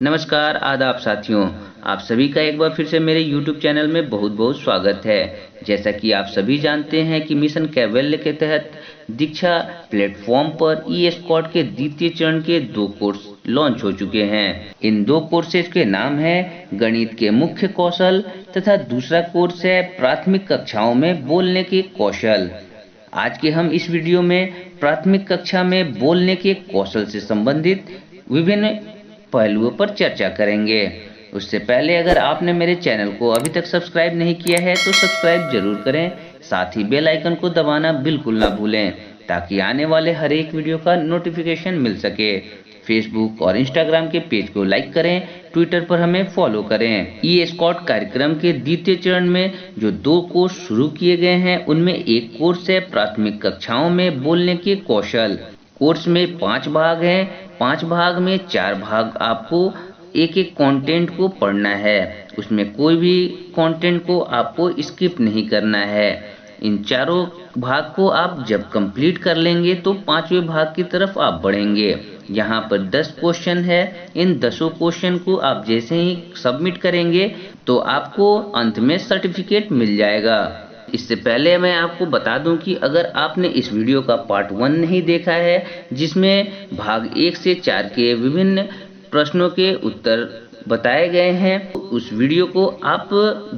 नमस्कार, आदाब साथियों। आप सभी का एक बार फिर से मेरे YouTube चैनल में बहुत-बहुत स्वागत है। जैसा कि आप सभी जानते हैं कि मिशन कैवल्य के तहत दीक्षा प्लेटफॉर्म पर ई-एस्कॉर्ट के द्वितीय चरण के 2 कोर्स लॉन्च हो चुके हैं। इन 2 कोर्सेज के नाम हैं गणित के मुख्य कौशल तथा दूसरा कोर्स है प्राथमिक कक्षाओं में बोलने के कौशल। आज के हम इस वीडियो में प्राथमिक कक्षा में बोलने के कौशल से संबंधित विभिन्न पहलुओं पर चर्चा करेंगे। उससे पहले अगर आपने मेरे चैनल को अभी तक सब्सक्राइब नहीं किया है तो सब्सक्राइब जरूर करें, साथ ही बेल आइकन को दबाना बिल्कुल ना भूलें ताकि आने वाले हर एक वीडियो का नोटिफिकेशन मिल सके। फेसबुक और इंस्टाग्राम के पेज को लाइक करें, ट्विटर पर हमें फॉलो करें। ई-एस्कॉर्ट कार्यक्रम के द्वितीय चरण में जो 2 कोर्स शुरू किए गए हैं उनमें एक कोर्स है प्राथमिक कक्षाओं में बोलने के कौशल। कोर्स में 5 भाग हैं। 5 भाग में 4 भाग आपको एक-एक कंटेंट को पढ़ना है। उसमें कोई भी कंटेंट को आपको स्किप नहीं करना है। इन चारों भाग को आप जब कंप्लीट कर लेंगे तो 5वें भाग की तरफ आप बढ़ेंगे। यहाँ पर 10 क्वेश्चन है। इन 10 क्वेश्चन को आप जैसे ही सबमिट करेंगे तो आपको अंत में सर्टिफिकेट मिल जाएगा। इससे पहले मैं आपको बता दूं कि अगर आपने इस वीडियो का पार्ट 1 नहीं देखा है जिसमें भाग 1 से 4 के विभिन्न प्रश्नों के उत्तर बताए गए हैं, तो उस वीडियो को आप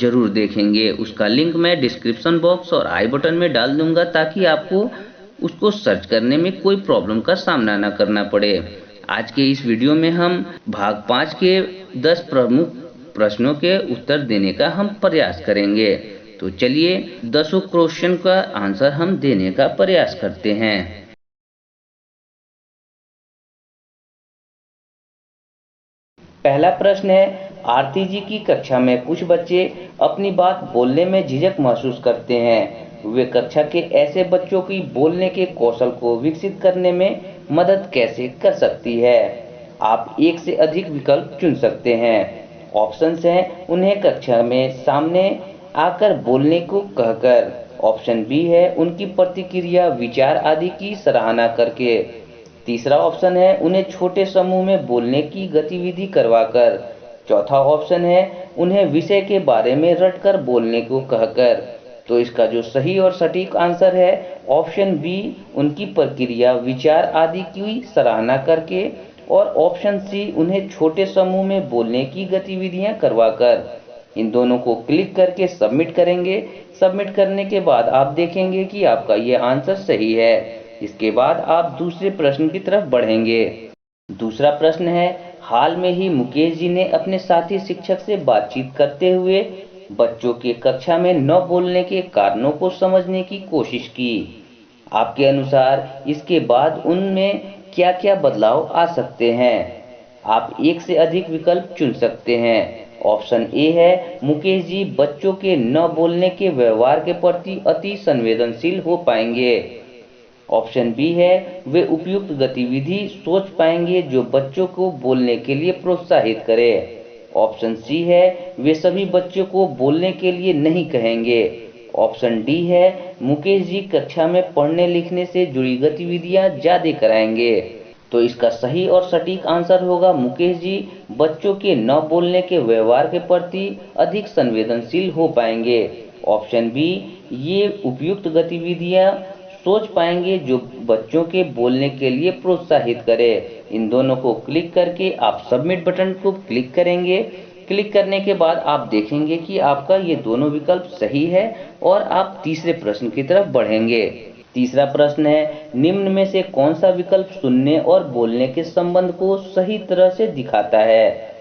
जरूर देखेंगे। उसका लिंक मैं डिस्क्रिप्शन बॉक्स और आई बटन में डाल दूंगा ताकि आपको उसको सर्च करने में कोई प्रॉब्लम का सामना ना करना पड़े। आज के इस वीडियो में हम भाग 5 के 10 प्रमुख प्रश्नों के उत्तर देने का हम प्रयास करेंगे। तो चलिए 10 क्वेश्चन का आंसर हम देने का प्रयास करते हैं। पहला प्रश्न है, आरती जी की कक्षा में कुछ बच्चे अपनी बात बोलने में झिझक महसूस करते हैं। वे कक्षा के ऐसे बच्चों की बोलने के कौशल को विकसित करने में मदद कैसे कर सकती है? आप एक से अधिक विकल्प चुन सकते हैं। ऑप्शंस हैं, उन्हें कक्षा में सामने आकर बोलने को कहकर। ऑप्शन बी है, उनकी प्रतिक्रिया, विचार आदि की सराहना करके। तीसरा ऑप्शन है, उन्हें छोटे समूह में बोलने की गतिविधि करवाकर। चौथा ऑप्शन है, उन्हें विषय के बारे में रटकर बोलने को कहकर। तो इसका जो सही और सटीक आंसर है ऑप्शन बी, उनकी प्रक्रिया, विचार आदि की सराहना करके। और ऑप्शन सी, उन्हें छोटे समूह में बोलने की गतिविधियां करवाकर। इन दोनों को क्लिक करके सबमिट करेंगे। सबमिट करने के बाद आप देखेंगे कि आपका ये आंसर सही है। इसके बाद आप दूसरे प्रश्न की तरफ बढ़ेंगे। दूसरा प्रश्न है, हाल में ही मुकेश जी ने अपने साथी शिक्षक से बातचीत करते हुए बच्चों के कक्षा में न बोलने के कारणों को समझने की कोशिश की। आपके अनुसार इसके बाद उनमें क्या-क्या बदलाव आ सकते हैं? आप एक से अधिक विकल्प चुन सकते हैं। ऑप्शन ए है, मुकेश जी बच्चों के न बोलने के व्यवहार के प्रति अति संवेदनशील हो पाएंगे। ऑप्शन बी है, वे उपयुक्त गतिविधि सोच पाएंगे जो बच्चों को बोलने के लिए प्रोत्साहित करे। ऑप्शन सी है, वे सभी बच्चों को बोलने के लिए नहीं कहेंगे। ऑप्शन डी है, मुकेश जी कक्षा में पढ़ने लिखने से जुड़ी गतिविधियां ज्यादा कराएंगे। तो इसका सही और सटीक आंसर होगा, मुकेश जी बच्चों के न बोलने के व्यवहार के प्रति अधिक संवेदनशील हो पाएंगे। ऑप्शन बी, ये उपयुक्त गतिविधियां सोच पाएंगे जो बच्चों के बोलने के लिए प्रोत्साहित करे। इन दोनों को क्लिक करके आप सबमिट बटन को क्लिक करेंगे। क्लिक करने के बाद आप देखेंगे कि आपका ये दोनों विकल्प सही है और आप तीसरे प्रश्न की तरफ बढ़ेंगे। तीसरा प्रश्न है, निम्न में से कौन सा विकल्प सुनने और बोलने के संबंध को सही तरह से दिखाता है?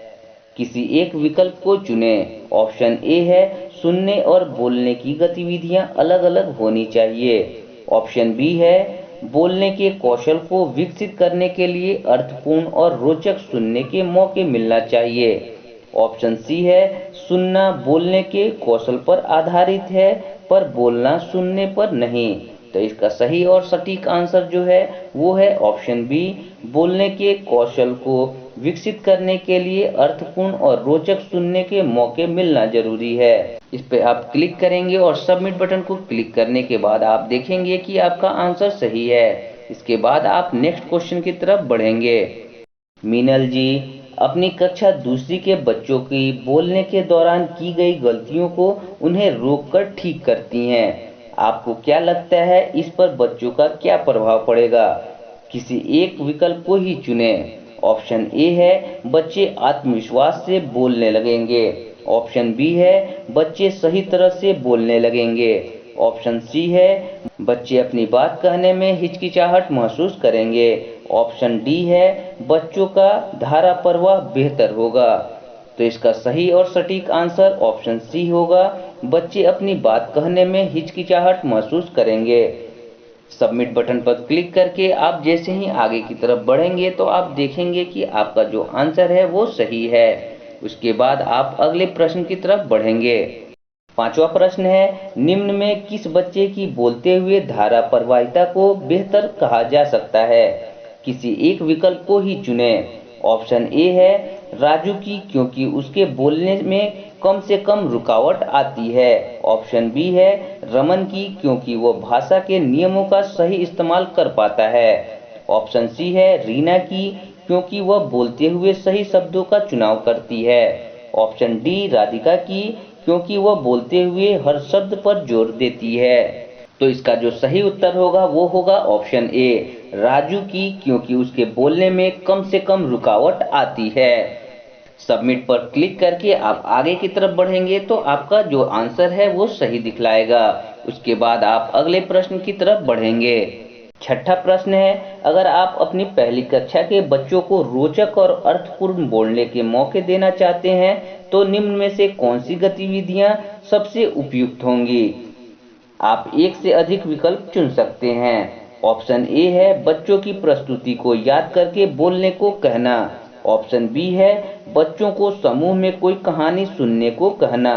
किसी एक विकल्प को चुनें। ऑप्शन ए है, सुनने और बोलने की गतिविधियां अलग-अलग होनी चाहिए। ऑप्शन बी है, बोलने के कौशल को विकसित करने के लिए अर्थपूर्ण और रोचक सुनने के मौके मिलना चाहिए। ऑप्शन सी है, सुनना बोलने के कौशल पर आधारित है पर बोलना सुनने पर नहीं। तो इसका सही और सटीक आंसर जो है वो है ऑप्शन बी, बोलने के कौशल को विकसित करने के लिए अर्थपूर्ण और रोचक सुनने के मौके मिलना जरूरी है। इस पे आप क्लिक करेंगे और सबमिट बटन को क्लिक करने के बाद आप देखेंगे कि आपका आंसर सही है। इसके बाद आप नेक्स्ट क्वेश्चन की तरफ बढ़ेंगे। मीनल जी, अपनी कक्षा दूसरी के बच्चों की बोलने के दौरान की गई गलतियों को उन्हें रोककर ठीक करती हैं। आपको क्या लगता है इस पर बच्चों का क्या प्रभाव पड़ेगा? किसी एक विकल्प को ही चुनें। ऑप्शन ए है बच्चे आत्मविश्वास से बोलने लगेंगे। ऑप्शन बी है बच्चे सही तरह से बोलने लगेंगे। ऑप्शन सी है बच्चे अपनी बात कहने में हिचकिचाहट महसूस करेंगे। ऑप्शन डी है बच्चों का धारा प्रवाह बेहतर होगा। तो इसका सही और सटीक आंसर ऑप्शन सी होगा, बच्चे अपनी बात कहने में हिचकिचाहट महसूस करेंगे। सबमिट बटन पर क्लिक करके आप जैसे ही आगे की तरफ बढ़ेंगे तो आप देखेंगे कि आपका जो आंसर है वो सही है। उसके बाद आप अगले प्रश्न की तरफ बढ़ेंगे। पांचवा प्रश्न है, निम्न में किस बच्चे की बोलते हुए धारा प्रवाहिता को बेहतर कहा जा सकता है? किसी एक विकल्प को ही चुनें। ऑप्शन ए है राजू की, क्योंकि उसके बोलने में कम से कम रुकावट आती है। ऑप्शन बी है रमन की, क्योंकि वो भाषा के नियमों का सही इस्तेमाल कर पाता है। ऑप्शन सी है रीना की, क्योंकि वह बोलते हुए सही शब्दों का चुनाव करती है। ऑप्शन डी राधिका की, क्योंकि वह बोलते हुए हर शब्द पर जोर देती है। तो इसका जो सही उत्तर होगा वो होगा ऑप्शन ए राजू की, क्योंकि उसके बोलने में कम से कम रुकावट आती है। सबमिट पर क्लिक करके आप आगे की तरफ बढ़ेंगे तो आपका जो आंसर है वो सही दिखलाएगा। उसके बाद आप अगले प्रश्न की तरफ बढ़ेंगे। छठा प्रश्न है, अगर आप अपनी पहली कक्षा के बच्चों को रोचक और अर्थपूर्ण बोलने के मौके देना चाहते हैं तो निम्न में से कौन सी गतिविधियां सबसे उपयुक्त होंगी? आप एक से अधिक विकल्प चुन सकते हैं। ऑप्शन ए है बच्चों की प्रस्तुति को याद करके बोलने को कहना। ऑप्शन बी है बच्चों को समूह में कोई कहानी सुनने को कहना।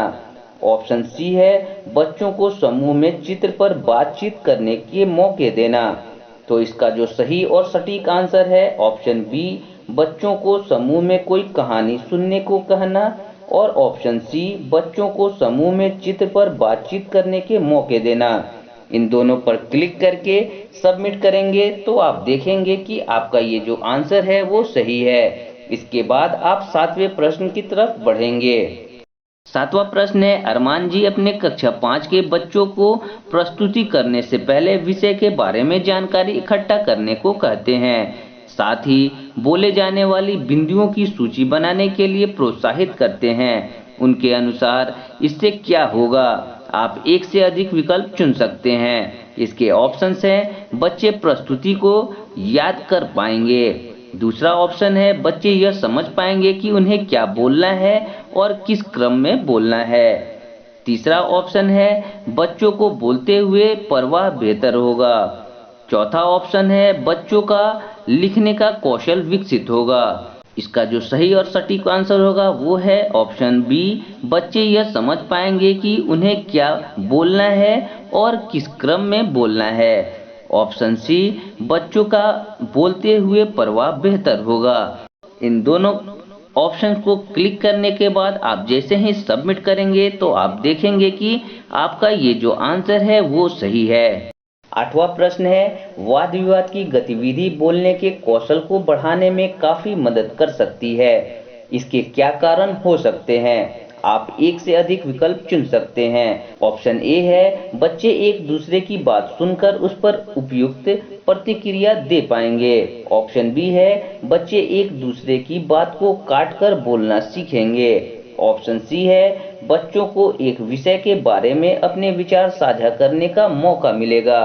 ऑप्शन सी है बच्चों को समूह में चित्र पर बातचीत करने के मौके देना। तो इसका जो सही और सटीक आंसर है ऑप्शन बी बच्चों को समूह में कोई कहानी सुनने को कहना और ऑप्शन सी बच्चों को समूह में चित्र पर बातचीत करने के मौके देना। इन दोनों पर क्लिक करके सबमिट करेंगे तो आप देखेंगे कि आपका ये जो आंसर है वो सही है। इसके बाद आप सातवें प्रश्न की तरफ बढ़ेंगे। सातवां प्रश्न है, अरमान जी अपने कक्षा 5 के बच्चों को प्रस्तुति करने से पहले विषय के बारे में जानकारी इकट्ठा करने को कहते हैं। साथ ही बोले जाने वाली बिंदुओं की सूची बनाने के लिए प्रोत्साहित करते हैं। उनके अनुसार इससे क्या होगा? आप एक से अधिक विकल्प चुन सकते हैं। इसके ऑप्शंस हैं बच्चे प्रस्तुति को याद कर पाएंगे। दूसरा ऑप्शन है बच्चे यह समझ पाएंगे कि उन्हें क्या बोलना है और किस क्रम में बोलना है। तीसरा ऑप्शन है बच्चों को बोलते हुए प्रवाह बेहतर होगा। चौथा ऑप्शन है बच्चों का लिखने का कौशल विकसित होगा। इसका जो सही और सटीक आंसर होगा वो है ऑप्शन बी, बच्चे यह समझ पाएंगे कि उन्हें क्या बोलना है और किस क्रम में बोलना है। ऑप्शन सी, बच्चों का बोलते हुए प्रवाह बेहतर होगा। इन दोनों ऑप्शन को क्लिक करने के बाद आप जैसे ही सबमिट करेंगे तो आप देखेंगे कि आपका ये जो आंसर है वो सही है। आठवां प्रश्न है, वाद विवाद की गतिविधि बोलने के कौशल को बढ़ाने में काफी मदद कर सकती है। इसके क्या कारण हो सकते हैं? आप एक से अधिक विकल्प चुन सकते हैं। ऑप्शन ए है बच्चे एक दूसरे की बात सुनकर उस पर उपयुक्त प्रतिक्रिया दे पाएंगे। ऑप्शन बी है बच्चे एक दूसरे की बात को काटकर बोलना सीखेंगे। ऑप्शन सी है बच्चों को एक विषय के बारे में अपने विचार साझा करने का मौका मिलेगा।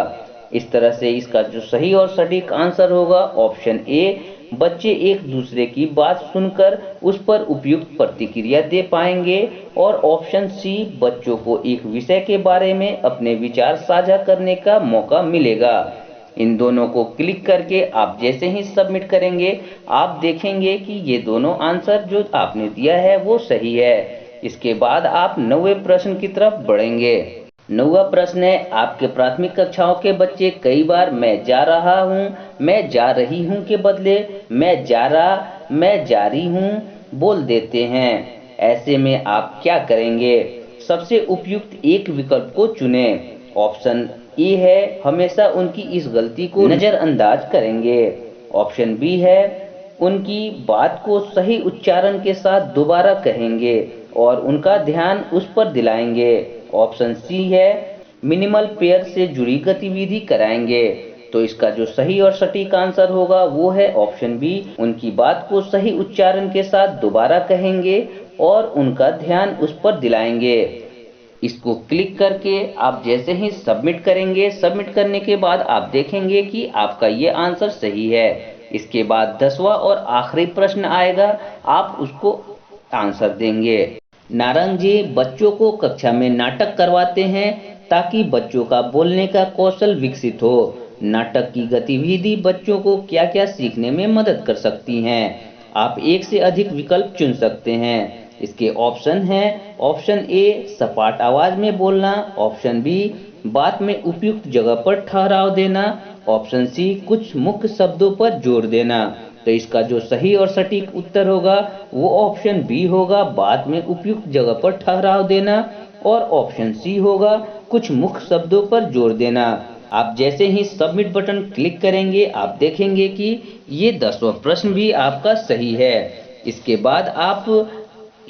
इस तरह से इसका जो सही और सटीक आंसर होगा ऑप्शन ए, बच्चे एक दूसरे की बात सुनकर उस पर उपयुक्त प्रतिक्रिया दे पाएंगे और ऑप्शन सी, बच्चों को एक विषय के बारे में अपने विचार साझा करने का मौका मिलेगा। इन दोनों को क्लिक करके आप जैसे ही सबमिट करेंगे आप देखेंगे कि ये दोनों आंसर जो आपने दिया है वो सही है। इसके बाद आप 9वें प्रश्न की तरफ बढ़ेंगे। 9वां प्रश्न है, आपके प्राथमिक कक्षाओं के बच्चे कई बार मैं जा रहा हूँ, मैं जा रही हूँ के बदले मैं जा रहा, मैं जारी हूँ बोल देते हैं। ऐसे में आप क्या करेंगे? सबसे उपयुक्त एक विकल्प को चुनें। ऑप्शन ए है हमेशा उनकी इस गलती को नजरअंदाज करेंगे। ऑप्शन बी है उनकी बात को सही उच्चारण के साथ दोबारा कहेंगे और उनका ध्यान उस पर दिलाएंगे। ऑप्शन सी है मिनिमल पेयर से जुड़ी गतिविधि कराएंगे। तो इसका जो सही और सटीक आंसर होगा वो है ऑप्शन बी, उनकी बात को सही उच्चारण के साथ दोबारा कहेंगे और उनका ध्यान उस पर दिलाएंगे। इसको क्लिक करके आप जैसे ही सबमिट करेंगे, सबमिट करने के बाद आप देखेंगे कि आपका ये आंसर सही है। इसके बाद 10वां और आखिरी प्रश्न आएगा, आप उसको आंसर देंगे। नारंग जी बच्चों को कक्षा में नाटक करवाते हैं ताकि बच्चों का बोलने का कौशल विकसित हो। नाटक की गतिविधि बच्चों को क्या-क्या सीखने में मदद कर सकती हैं? आप एक से अधिक विकल्प चुन सकते हैं। इसके ऑप्शन हैं, ऑप्शन ए सपाट आवाज में बोलना, ऑप्शन बी बात में उपयुक्त जगह पर ठहराव देना, ऑप्शन सी कुछ मुख्य शब्दों पर जोर देना। तो इसका जो सही और सटीक उत्तर होगा वो ऑप्शन बी होगा, बात में उपयुक्त जगह पर ठहराव देना, और ऑप्शन सी होगा कुछ मुख्य शब्दों पर जोर देना। आप जैसे ही सबमिट बटन क्लिक करेंगे आप देखेंगे कि ये 10वां प्रश्न भी आपका सही है। इसके बाद आप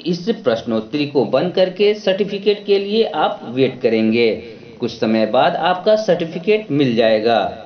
इस प्रश्नोत्तरी को बंद करके सर्टिफिकेट के लिए आप वेट करेंगे। कुछ समय बाद आपका सर्टिफिकेट मिल जाएगा।